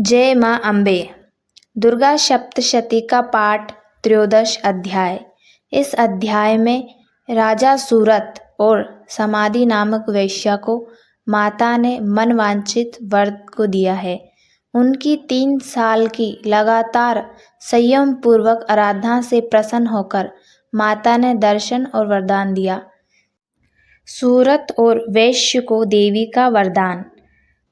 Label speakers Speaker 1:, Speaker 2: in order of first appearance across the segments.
Speaker 1: जय माँ अम्बे। दुर्गा सप्तशती का पाठ त्रयोदश अध्याय। इस अध्याय में राजा सूरत और समाधि नामक वेश्या को माता ने मनवांछित वर को दिया है। उनकी 3 साल की लगातार संयम पूर्वक आराधना से प्रसन्न होकर माता ने दर्शन और वरदान दिया। सूरत और वैश्य को देवी का वरदान।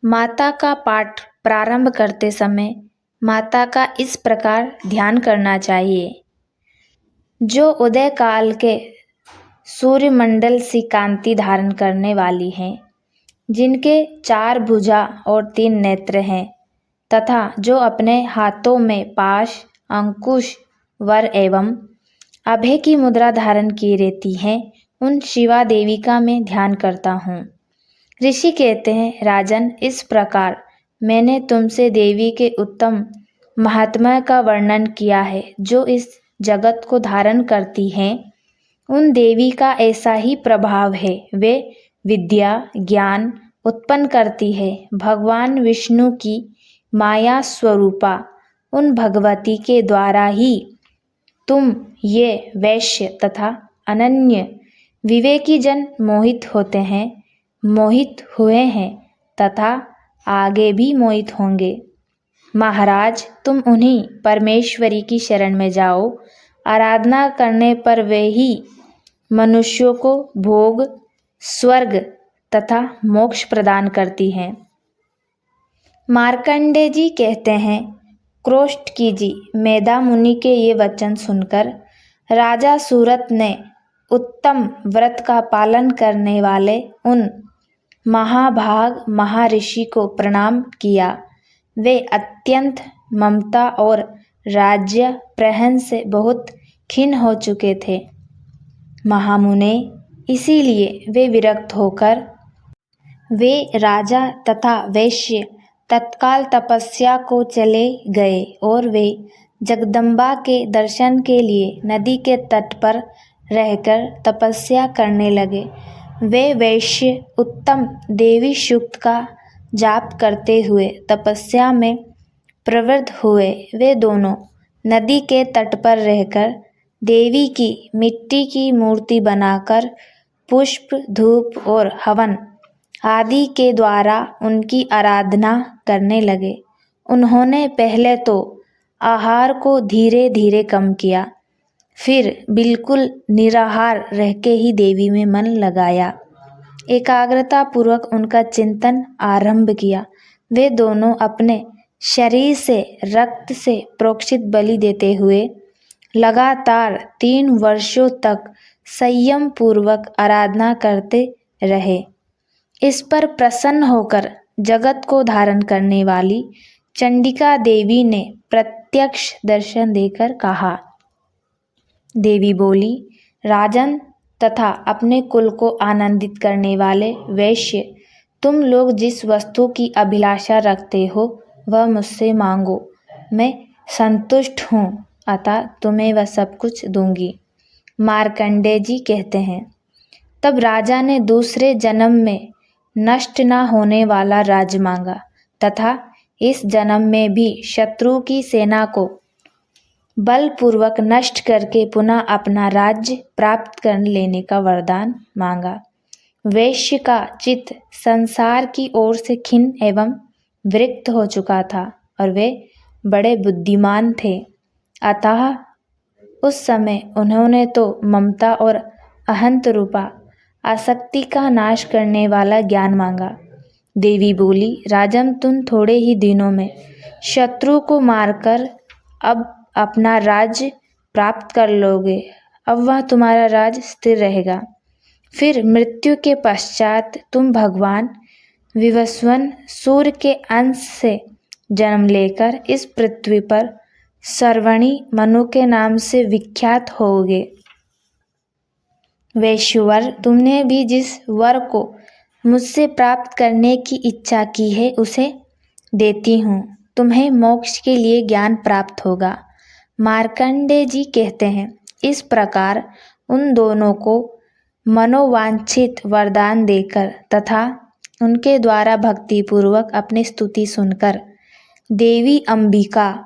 Speaker 1: माता का पाठ प्रारंभ करते समय माता का इस प्रकार ध्यान करना चाहिए। जो उदय काल के सूर्यमंडल सी कांति धारण करने वाली हैं, जिनके 4 भुजा और 3 नेत्र हैं तथा जो अपने हाथों में पाश, अंकुश, वर एवं अभय की मुद्रा धारण किए रहती हैं, उन शिवा देवी का मैं ध्यान करता हूँ। ऋषि कहते हैं, राजन, इस प्रकार मैंने तुमसे देवी के उत्तम महात्म्य का वर्णन किया है, जो इस जगत को धारण करती हैं। उन देवी का ऐसा ही प्रभाव है। वे विद्या, ज्ञान उत्पन्न करती है। भगवान विष्णु की माया स्वरूपा उन भगवती के द्वारा ही तुम ये वैश्य तथा अनन्य विवेकी जन मोहित होते हैं, मोहित हुए हैं तथा आगे भी मोहित होंगे। महाराज, तुम उन्हीं परमेश्वरी की शरण में जाओ। आराधना करने पर वे ही मनुष्यों को भोग, स्वर्ग तथा मोक्ष प्रदान करती हैं। मार्कंडेय जी कहते हैं, क्रोष्ट कीजिए। मेधा मुनि के ये वचन सुनकर राजा सूरत ने उत्तम व्रत का पालन करने वाले उन महाभाग महर्षि को प्रणाम किया। वे अत्यंत ममता और राज्य प्रहन से बहुत खिन्न हो चुके थे। महामुने, इसीलिए वे विरक्त होकर वे राजा तथा वैश्य तत्काल तपस्या को चले गए और वे जगदम्बा के दर्शन के लिए नदी के तट पर रहकर तपस्या करने लगे। वे वैश्य उत्तम देवी सूक्त का जाप करते हुए तपस्या में प्रवृत्त हुए। वे दोनों नदी के तट पर रहकर देवी की मिट्टी की मूर्ति बनाकर पुष्प, धूप और हवन आदि के द्वारा उनकी आराधना करने लगे। उन्होंने पहले तो आहार को धीरे धीरे कम किया, फिर बिल्कुल निराहार रह के ही देवी में मन लगाया। एकाग्रता पूर्वक उनका चिंतन आरंभ किया। वे दोनों अपने शरीर से रक्त से प्रोक्षित बलि देते हुए लगातार 3 वर्षों तक संयम पूर्वक आराधना करते रहे। इस पर प्रसन्न होकर जगत को धारण करने वाली चंडिका देवी ने प्रत्यक्ष दर्शन देकर कहा। देवी बोली, राजन तथा अपने कुल को आनंदित करने वाले वैश्य, तुम लोग जिस वस्तु की अभिलाषा रखते हो वह मुझसे मांगो, मैं संतुष्ट हूँ, अतः तुम्हें वह सब कुछ दूंगी। मार्कंडेय जी कहते हैं, तब राजा ने दूसरे जन्म में नष्ट न होने वाला राज्य मांगा तथा इस जन्म में भी शत्रु की सेना को बलपूर्वक नष्ट करके पुनः अपना राज्य प्राप्त कर लेने का वरदान मांगा। वैश्य का चित्त संसार की ओर से खिन्न एवं विरक्त हो चुका था और वे बड़े बुद्धिमान थे, अतः उस समय उन्होंने तो ममता और अहंत रूपा आसक्ति का नाश करने वाला ज्ञान मांगा। देवी बोली, राजन, तुम थोड़े ही दिनों में शत्रु को मारकर अब अपना राज्य प्राप्त कर लोगे। अब वह तुम्हारा राज्य स्थिर रहेगा। फिर मृत्यु के पश्चात तुम भगवान विवस्वान सूर्य के अंश से जन्म लेकर इस पृथ्वी पर सर्वणी मनु के नाम से विख्यात होगे। वैश्यवर, तुमने भी जिस वर को मुझसे प्राप्त करने की इच्छा की है उसे देती हूँ। तुम्हें मोक्ष के लिए ज्ञान प्राप्त होगा। मार्कंडेय जी कहते हैं, इस प्रकार उन दोनों को मनोवांछित वरदान देकर तथा उनके द्वारा भक्तिपूर्वक अपनी स्तुति सुनकर देवी अंबिका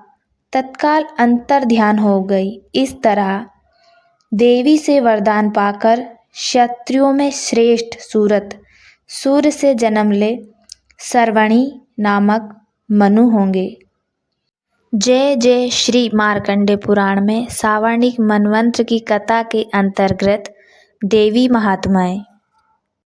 Speaker 1: तत्काल अंतर ध्यान हो गई। इस तरह देवी से वरदान पाकर क्षत्रियों में श्रेष्ठ सूरत सूर्य से जन्म ले सर्वणी नामक मनु होंगे। जय जय श्री मार्कंडे पुराण में सावर्णिक मनवंत्र की कथा के अंतर्गत देवी महात्म्य।